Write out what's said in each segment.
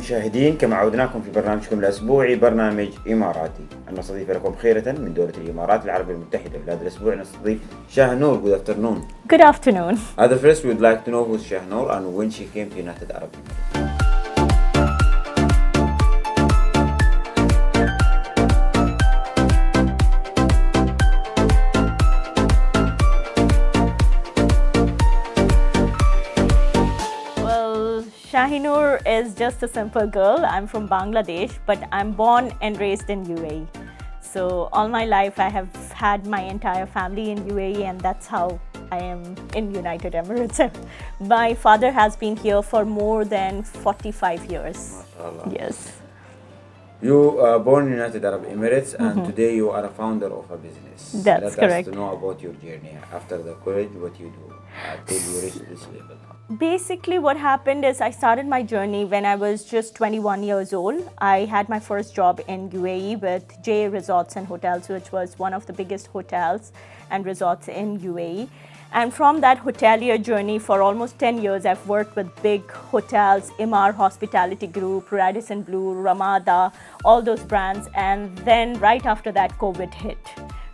المشاهدين، كما عودناكم في برنامجكم الأسبوعي برنامج إماراتي. أن نستضيف لكم خيرة من دولة الإمارات العربية المتحدة. في هذا الأسبوع نستضيف شاهنور. Good afternoon. Good afternoon. At the first, we would like to know who's Shahnur and when she came to United Arab Emirates. SHAHEENOOR is just a simple girl. I'm from Bangladesh, but I'm born and raised in UAE. So all my life I have had my entire family in UAE, and that's how I am in United Emirates. My father has been here for more than 45 years. MashaAllah. Yes. You are born in United Arab Emirates, and today you are a founder of a business. That's correct. Let us to know about your journey after the college, what you do till you reach this level. Basically, what happened is I started my journey when I was just 21 years old. I had my first job in UAE with J Resorts and Hotels, which was one of the biggest hotels and resorts in UAE. And from that hotelier journey for almost 10 years, I've worked with big hotels, EMARATI Hospitality Group, Radisson Blu, Ramada, all those brands. And then right after that, COVID hit,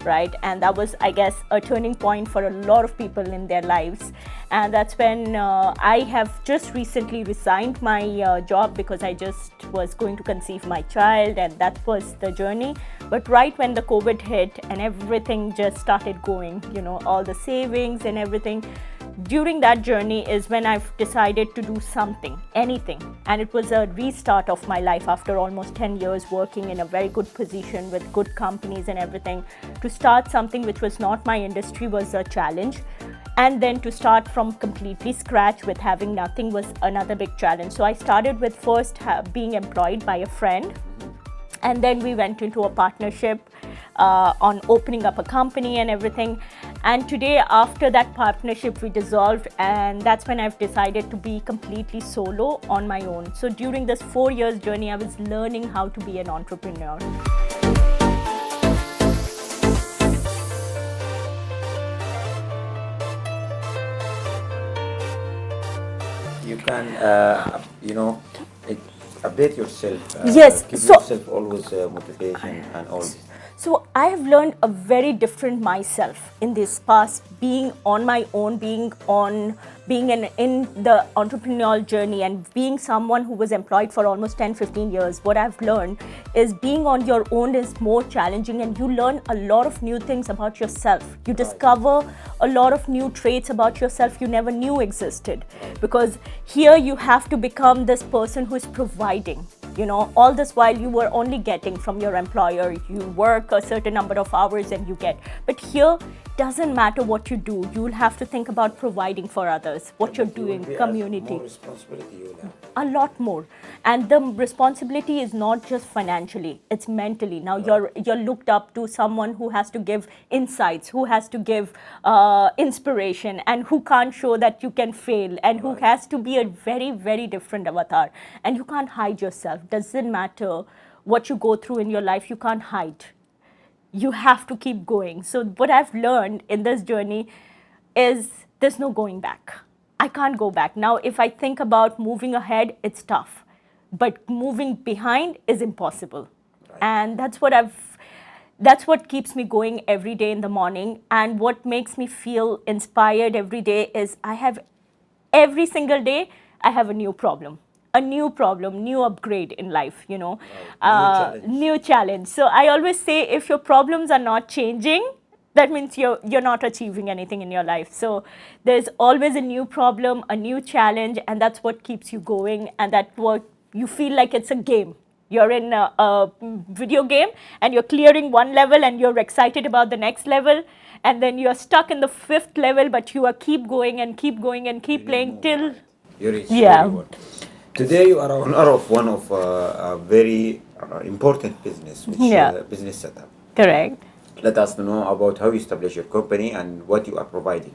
right? And that was, I guess, a turning point for a lot of people in their lives. And that's when I have just recently resigned my job because I just was going to conceive my child, and that was the journey. But right when the COVID hit and everything just started going, you know, all the savings and everything, during that journey is when I've decided to do something, anything. And it was a restart of my life after almost 10 years working in a very good position with good companies and everything. To start something which was not my industry was a challenge. And then to start from completely scratch with having nothing was another big challenge. So I started with first being employed by a friend. And then we went into a partnership on opening up a company and everything. And today, after that partnership, we dissolved, and that's when I've decided to be completely solo on my own. So during this 4 years journey, I was learning how to be an entrepreneur. You can, update yourself. Yes. Give yourself always motivation and all this. So I have learned a very different myself in this past, being on my own, being in the entrepreneurial journey, and being someone who was employed for almost 10-15 years. What I've learned is being on your own is more challenging, and you learn a lot of new things about yourself. You discover a lot of new traits about yourself you never knew existed, because here you have to become this person who is providing. You know, all this while you were only getting from your employer. You work a certain number of hours and you get. But here, doesn't matter what you do. You'll have to think about providing for others, what you're doing, community. More responsibility you will have. A lot more. And the responsibility is not just financially, it's mentally. Now you're looked up to someone who has to give insights, who has to give inspiration, and who can't show that you can fail, and who has to be a very, very different avatar. And you can't hide yourself. Doesn't matter what you go through in your life, you can't hide. You have to keep going. So what I've learned in this journey is there's no going back. I can't go back. Now, if I think about moving ahead, it's tough. But moving behind is impossible. Right. And that's what keeps me going every day in the morning. And what makes me feel inspired every day is every single day, I have a new problem. New upgrade in life, you know, new challenge. So I always say, if your problems are not changing, that means you're not achieving anything in your life. So there's always a new problem, a new challenge, and that's what keeps you going. And that's what you feel like it's a game. You're in a video game and you're clearing one level and you're excited about the next level. And then you're stuck in the 5th level, but you are keep going and keep going and keep playing till you reach. Yeah. Today you are owner of one of a very important business, which business setup. Correct. Let us know about how you establish your company and what you are providing.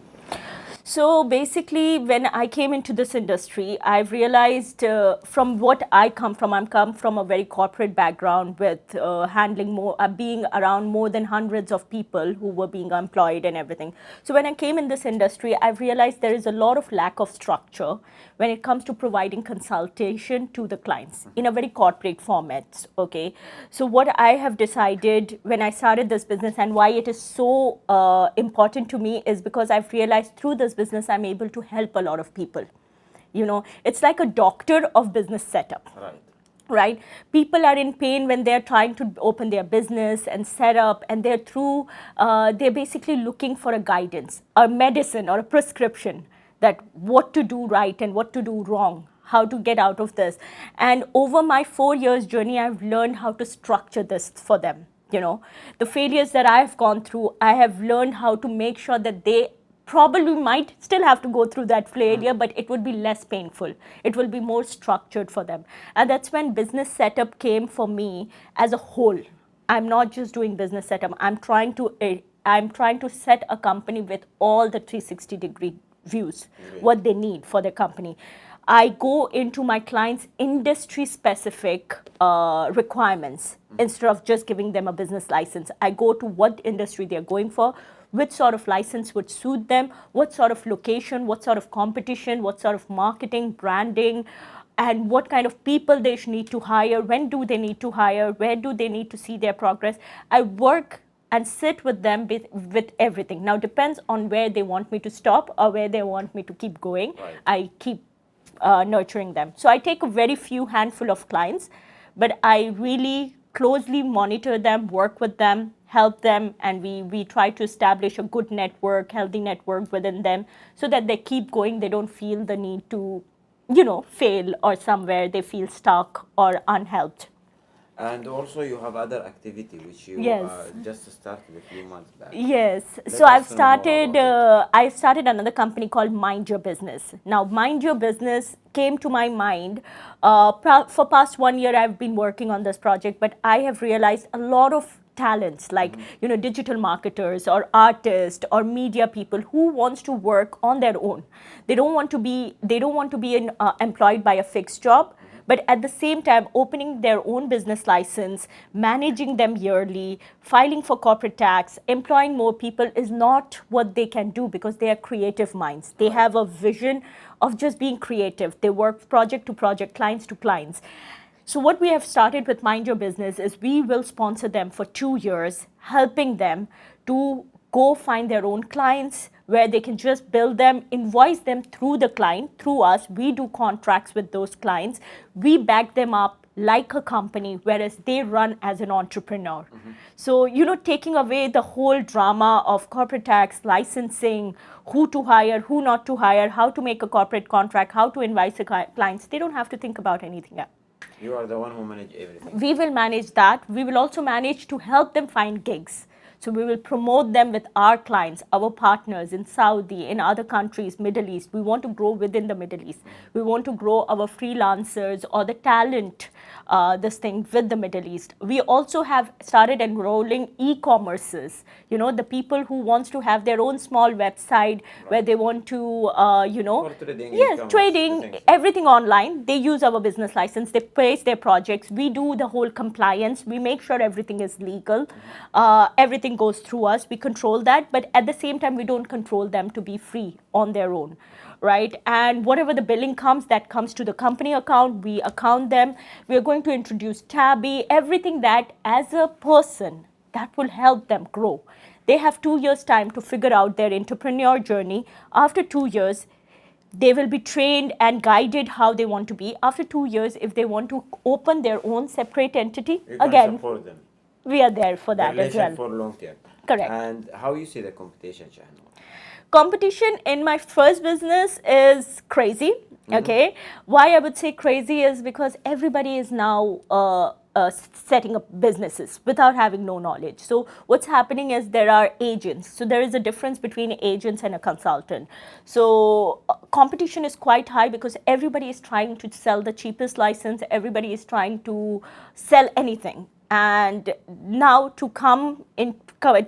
So basically, when I came into this industry, I've realized from what I come from, I come from a very corporate background with handling more, being around more than hundreds of people who were being employed and everything. So when I came in this industry, I've realized there is a lot of lack of structure when it comes to providing consultation to the clients in a very corporate format. Okay, so what I have decided when I started this business and why it is so important to me is because I've realized through this business I'm able to help a lot of people. You know, it's like a doctor of business setup. Right? People are in pain when they're trying to open their business and set up, and they're basically looking for a guidance, a medicine or a prescription that what to do right and what to do wrong, how to get out of this. And over my 4 years journey, I've learned how to structure this for them. You know, the failures that I've gone through, I have learned how to make sure that they probably might still have to go through that failure, but it would be less painful. It will be more structured for them. And that's when business setup came for me as a whole. I'm not just doing business setup. I'm trying to set a company with all the 360-degree views, what they need for their company. I go into my clients' industry-specific requirements instead of just giving them a business license. I go to what industry they're going for, which sort of license would suit them, what sort of location, what sort of competition, what sort of marketing, branding, and what kind of people they need to hire, when do they need to hire, where do they need to see their progress. I work and sit with them with everything. Now, depends on where they want me to stop or where they want me to keep going. I keep nurturing them. So I take a very few handful of clients, but I really closely monitor them, work with them, help them, and we try to establish a good network, healthy network within them so that they keep going. They don't feel the need to, you know, fail or somewhere they feel stuck or unhelped. And also you have other activity which you just started a few months back. Yes. So I've started another company called Mind Your Business. Now, Mind Your Business came to my mind. For past 1 year, I've been working on this project, but I have realized a lot of talents like you know, digital marketers or artists or media people who wants to work on their own. They don't want to be employed by a fixed job, but at the same time opening their own business license, managing them yearly, filing for corporate tax, employing more people is not what they can do because they are creative minds. They have a vision of just being creative. They work project to project, clients to clients. So what we have started with Mind Your Business is we will sponsor them for 2 years, helping them to go find their own clients where they can just bill them, invoice them through the client, through us. We do contracts with those clients. We back them up like a company, whereas they run as an entrepreneur. So, you know, taking away the whole drama of corporate tax, licensing, who to hire, who not to hire, how to make a corporate contract, how to invoice the clients, they don't have to think about anything else. You are the one who manage everything. We will manage that. We will also manage to help them find gigs. So we will promote them with our clients, our partners in Saudi, in other countries, Middle East. We want to grow within the Middle East. We want to grow our freelancers or the talent, this thing with the Middle East. We also have started enrolling e-commerces, you know, the people who wants to have their own small website where they want to, you know, trading, everything online. They use our business license, they place their projects. We do the whole compliance. We make sure everything is legal. Everything goes through us. We control that, but at the same time, we don't control them to be free on their own, right? And whatever the billing comes, that comes to the company account. We account them. We are going to introduce Tabby, everything that as a person that will help them grow. They have 2 years time to figure out their entrepreneur journey. After 2 years, they will be trained and guided how they want to be. After 2 years, if they want to open their own separate entity, again, support them. We are there for that as well. For long term. Correct. And how you see the competition, SHAHEENOOR? Competition in my first business is crazy. Okay. Why I would say crazy is because everybody is now setting up businesses without having no knowledge. So what's happening is there are agents. So there is a difference between agents and a consultant. So competition is quite high because everybody is trying to sell the cheapest license. Everybody is trying to sell anything. And now to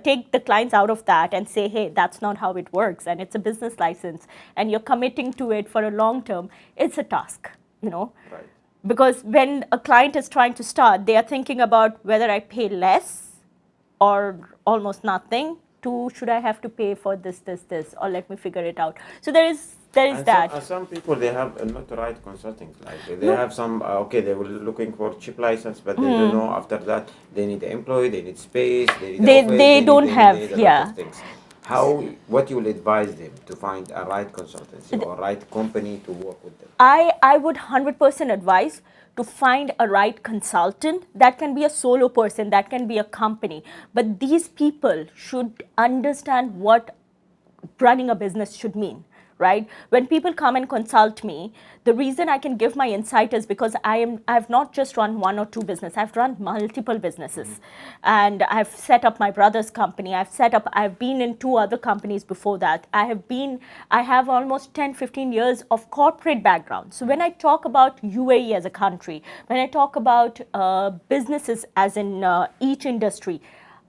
take the clients out of that and say, hey, that's not how it works, and it's a business license, and you're committing to it for a long term, it's a task, you know. Right. Because when a client is trying to start, they are thinking about whether I pay less or almost nothing to should I have to pay for this, or let me figure it out. So there is And that. some people, they have not the right consulting. Like they No. have some, okay, they were looking for cheap license, but they don't know after that they need an employee, they need space, they need office, They don't have, need a lot yeah. of things. What you will advise them to find a right consultancy or right company to work with them? I would 100% advise to find a right consultant. That can be a solo person, that can be a company. But these people should understand what running a business should mean, right? When people come and consult me, the reason I can give my insight is because I've not just run one or two businesses, I've run multiple businesses. And I've set up my brother's company, I've been in 2 other companies before that. I have almost 10-15 years of corporate background. So when I talk about UAE as a country, when I talk about businesses as in each industry,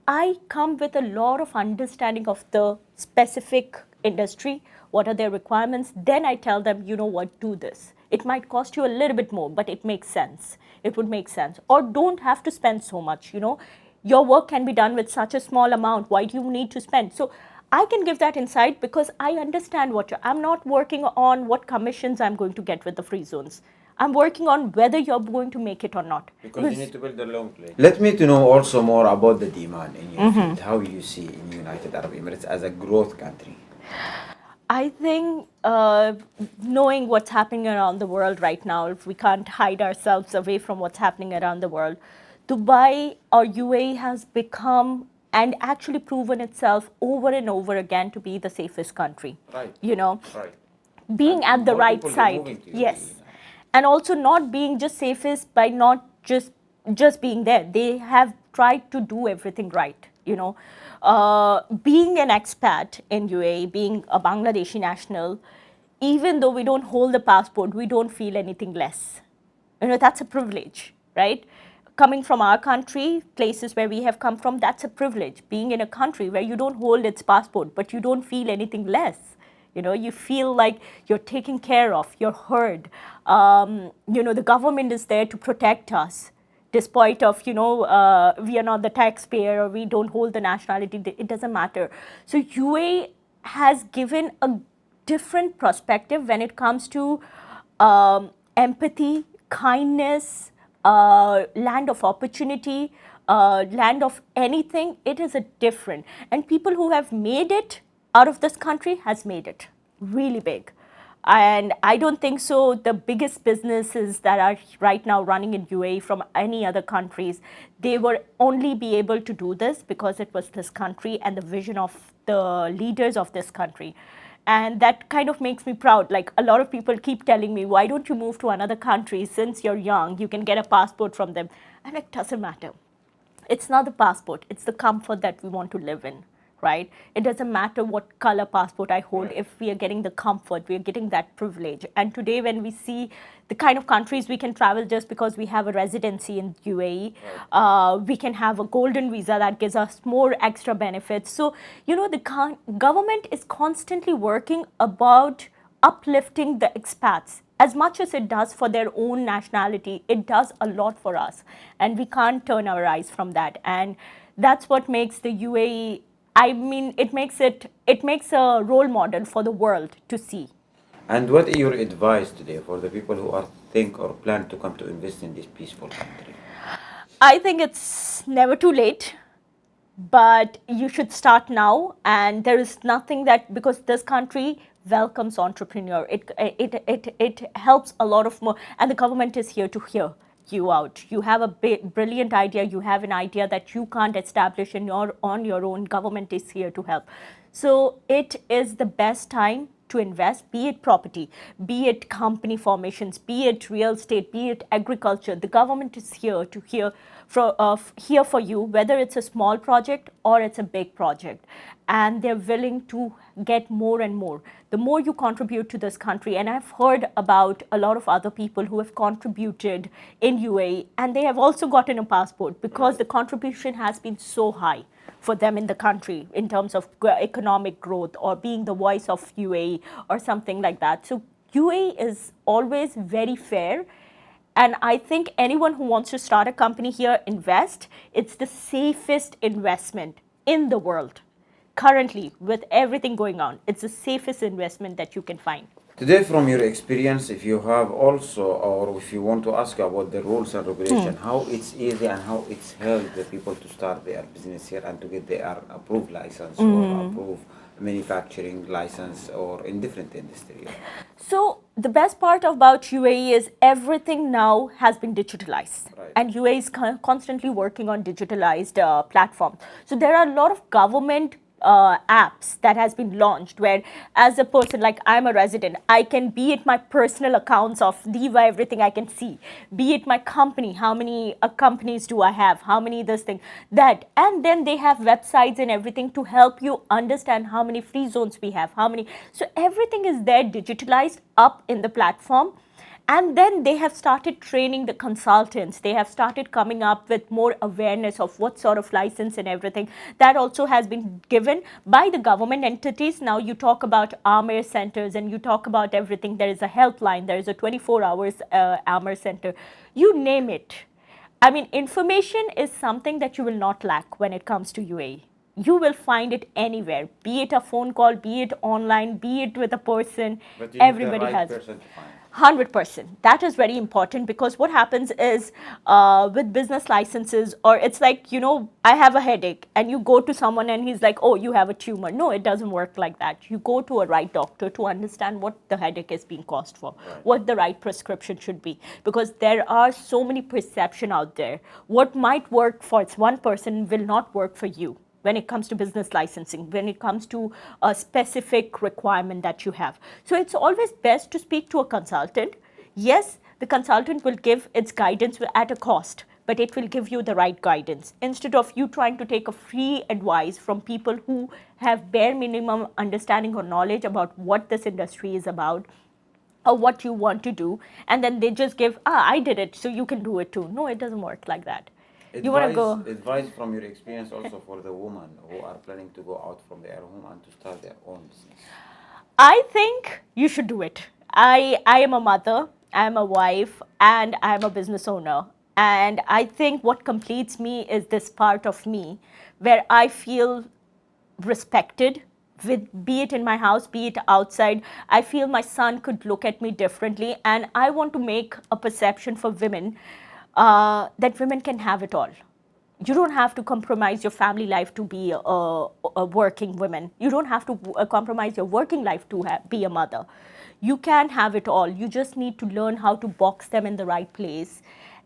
I come with a lot of understanding of the specific industry, what are their requirements. Then I tell them, you know what, do this. It might cost you a little bit more, but it makes sense. It would make sense. Or don't have to spend so much, you know. Your work can be done with such a small amount. Why do you need to spend? So I can give that insight because I understand I'm not working on what commissions I'm going to get with the free zones. I'm working on whether you're going to make it or not. Because you need to build a long play. Let me to know also more about the demand in your field. How you see in United Arab Emirates as a growth country? I think knowing what's happening around the world right now, if we can't hide ourselves away from what's happening around the world, Dubai or UAE has become and actually proven itself over and over again to be the safest country. Right. You know, Right. being And at the more right people are side. moving to UAE Yes. now. And also not being just safest by not just being there. They have tried to do everything right, you know. Being an expat in UAE, being a Bangladeshi national, even though we don't hold the passport, we don't feel anything less. You know, that's a privilege, right? Coming from our country, places where we have come from, that's a privilege. Being in a country where you don't hold its passport, but you don't feel anything less. You know, you feel like you're taken care of, you're heard. You know, the government is there to protect us, despite of, you know, we are not the taxpayer or we don't hold the nationality, it doesn't matter. So UAE has given a different perspective when it comes to empathy, kindness, land of opportunity, land of anything. It is a different. And people who have made it out of this country has made it really big. And I don't think so the biggest businesses that are right now running in UAE from any other countries, they were only be able to do this because it was this country and the vision of the leaders of this country. And that kind of makes me proud. Like a lot of people keep telling me, why don't you move to another country since you're young? You can get a passport from them. And it doesn't matter. It's not the passport, it's the comfort that we want to live in, right? It doesn't matter what color passport I hold, if we are getting the comfort, we are getting that privilege. And today when we see the kind of countries we can travel just because we have a residency in UAE, we can have a golden visa that gives us more extra benefits. So, you know, the government is constantly working about uplifting the expats. As much as it does for their own nationality, it does a lot for us. And we can't turn our eyes from that. And that's what makes the UAE, I mean, it makes a role model for the world to see. And what is your advice today for the people who are think or plan to come to invest in this peaceful country? I think it's never too late, but you should start now. And there is nothing that, because this country welcomes entrepreneur, it helps a lot of more, and the government is here to hear you out. You have a brilliant idea, you have an idea that you can't establish on your own, government is here to help. So it is the best time to invest, be it property, be it company formations, be it real estate, be it agriculture. The government is here to hear for you, whether it's a small project or it's a big project. and they're willing to get more and more. The more you contribute to this country, and I've heard about a lot of other people who have contributed in UAE, and they have also gotten a passport because the contribution has been so high for them in the country in terms of economic growth or being the voice of UAE or something like that. So UAE is always very fair. And I think anyone who wants to start a company here, invest. It's the safest investment in the world. Currently, with everything going on, it's the safest investment that you can find. Today, from your experience, if you have also, or if you want to ask about the rules and regulation, how it's easy and how it's helped the people to start their business here and to get their approved license or approved manufacturing license or in different industries. So the best part about UAE is everything now has been digitalized, and UAE is constantly working on digitalized platforms. So there are a lot of government apps that has been launched where, as a person, like I'm a resident, I can be it my personal accounts of Diva, everything I can see, be it my company, how many companies do I have, how many this thing, that, and then they have websites and everything to help you understand how many free zones we have, how many, so everything is there digitalized up in the platform. And then they have started training the consultants. They have started coming up with more awareness of what sort of license and everything. That also has been given by the government entities. Now you talk about Aamir centers and you talk about everything. There is a helpline. There is a 24 hours Aamir center. You name it. I mean, information is something that you will not lack when it comes to UAE. You will find it anywhere, be it a phone call, be it online, be it with a person. But everybody the right has person to find. 100%. That is very important, because what happens is with business licenses, or it's like, you know, I have a headache and you go to someone and he's like, oh, you have a tumor. No, it doesn't work like that. You go to a right doctor to understand what the headache is being caused for, what the right prescription should be, because there are so many perception out there. What might work for one person will not work for you when it comes to business licensing, when it comes to a specific requirement that you have. So it's always best to speak to a consultant. Yes, the consultant will give its guidance at a cost, but it will give you the right guidance. Instead of you trying to take a free advice from people who have bare minimum understanding or knowledge about what this industry is about, or what you want to do, and then they just give, I did it, so you can do it too. No, it doesn't work like that. You want to go. Advice from your experience also for the women who are planning to go out from their home and to start their own business. I think you should do it. I am a mother, I am a wife, and I am a business owner. And I think what completes me is this part of me where I feel respected, be it in my house, be it outside. I feel my son could look at me differently, and I want to make a perception for women that women can have it all. You don't have to compromise your family life to be a working woman. You don't have to compromise your working life to be a mother. You can have it all. You just need to learn how to box them in the right place.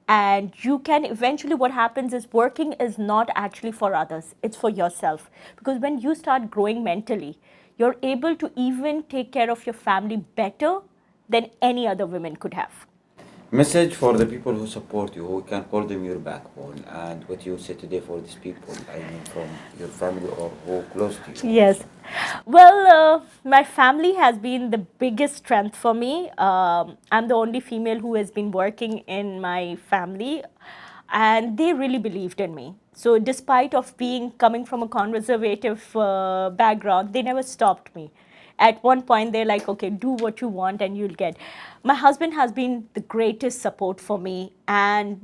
And you can eventually, what happens is working is not actually for others. It's for yourself. Because when you start growing mentally, you're able to even take care of your family better than any other women could have. Message for the people who support you, who can call them your backbone, and what you say today for these people, I mean from your family or who close to you. Yes. Well, my family has been the biggest strength for me. I'm the only female who has been working in my family, and they really believed in me. So despite of coming from a conservative background, they never stopped me. At one point, they're like, okay, do what you want and you'll get. My husband has been the greatest support for me. And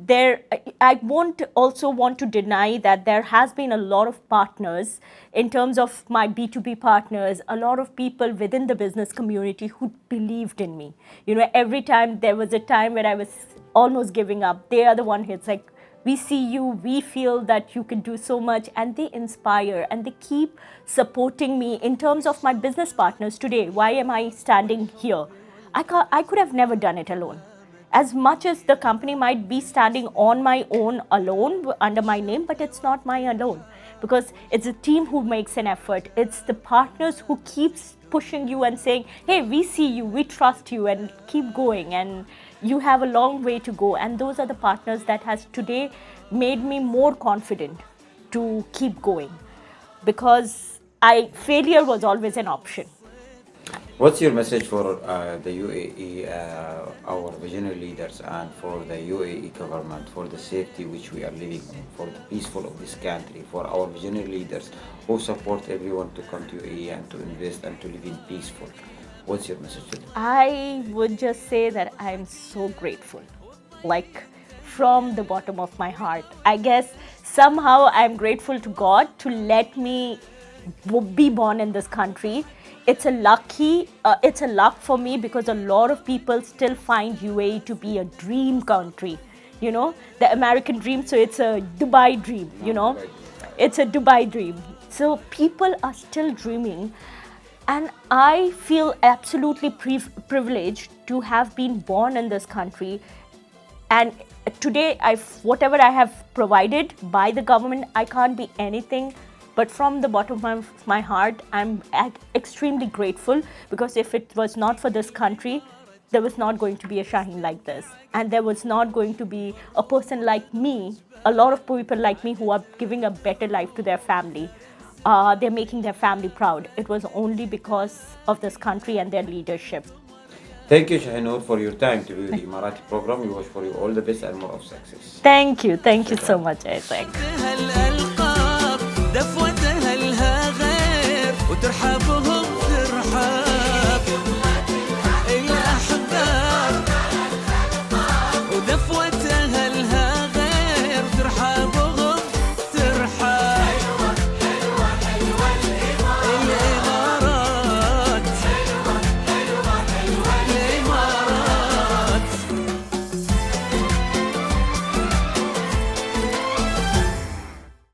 I won't also want to deny that there has been a lot of partners in terms of my B2B partners, a lot of people within the business community who believed in me. You know, every time there was a time where I was almost giving up, they are the one who's like, we see you, we feel that you can do so much, and they inspire and they keep supporting me in terms of my business partners today. Why am I standing here? I could have never done it alone. As much as the company might be standing on my own alone under my name, but it's not my alone, because it's a team who makes an effort. It's the partners who keeps pushing you and saying, hey, we see you, we trust you, and keep going, and you have a long way to go. And those are the partners that has today made me more confident to keep going, because failure was always an option. What's your message for the UAE, our visionary leaders, and for the UAE government, for the safety which we are living in, for the peaceful of this country, for our visionary leaders who support everyone to come to UAE and to invest and to live in peaceful? What's your message to them? I would just say that I'm so grateful, like from the bottom of my heart. I guess somehow I'm grateful to God to let me be born in this country. It's a luck for me, because a lot of people still find UAE to be a dream country, you know, the American dream. So it's a Dubai dream, you know, it's a Dubai dream. So people are still dreaming, and I feel absolutely privileged to have been born in this country. And today, whatever I have provided by the government, I can't be anything. But from the bottom of my heart, I'm extremely grateful, because if it was not for this country, there was not going to be a Shaheen like this. And there was not going to be a person like me, a lot of people like me who are giving a better life to their family. They're making their family proud. It was only because of this country and their leadership. Thank you, SHAHEENOOR, for your time to be with the EMARATI program. We wish for you all the best and more of success. Thank you so much, Isaac. هالألقاب دفوة